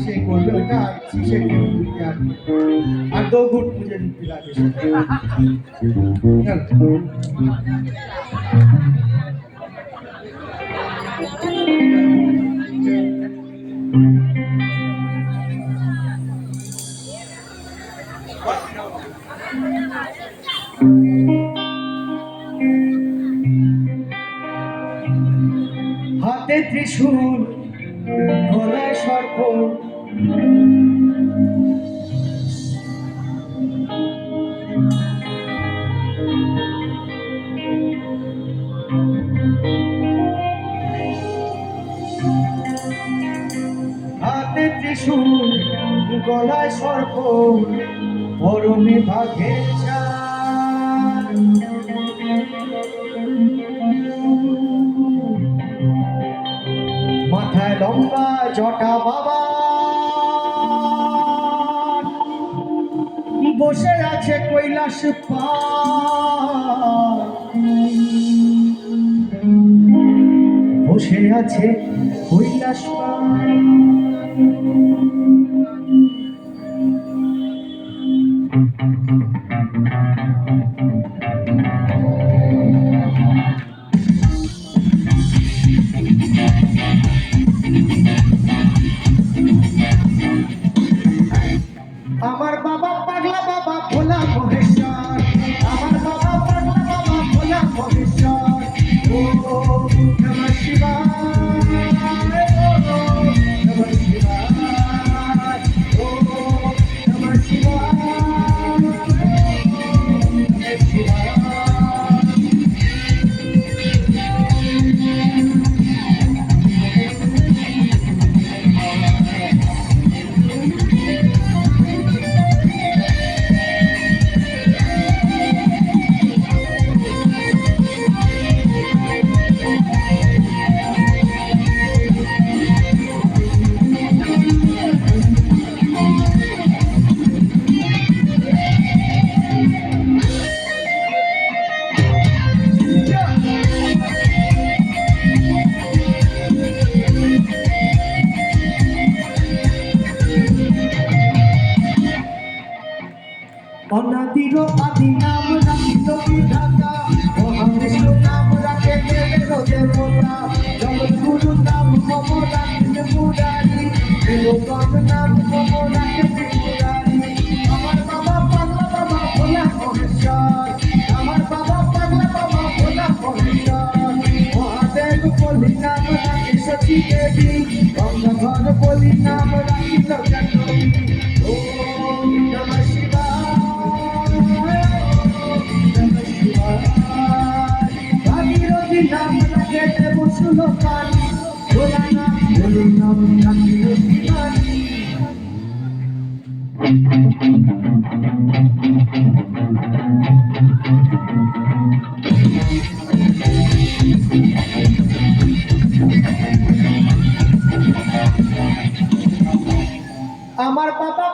से করবে ওটা शीशे के और 2 घूंट मुझे भी पिला दे हाथे त्रिशूल गलाय सर्प हाथे त्रिशूल गलाय सर्प परमे भागेर चाल মাথায় লম্বা জটা বাবা বসে আছে কৈলাস বসে আছে কৈলাস আমার বাবা পাগলা বাবা ভোলা মহেশ্বর আমার বাবা পাগলা বাবা ভোলা মহেশ্বর ও নমঃ শিবায় নমঃ শিবায় ও নমঃ শিবায় নমঃ শিবায় অনাদির আদি নাম রাখিল বিধাতা মহাবিষ্ণ নাম রাখে দেবের দেবতা জগৎগুরু নাম মম রাখিল মুরারি দেবগণ নাম মম রাখে ত্রিপুরারি আমার বাবা পাগলা বাবা ভোলা মহেশ্বর আমার বাবা পাগলা বাবা ভোলা মহেশ্বর মহাদেব বলি নাম রাখে সতী দেবী গঙ্গাধর বলি নাম রাখিল জাহ্নবী ওম নমঃ শিবায় ভাগীরথী নাম রাখে দেব সুলোকান ভোলা নাম বলি নাম রাখিল শিবানী আমার বাবা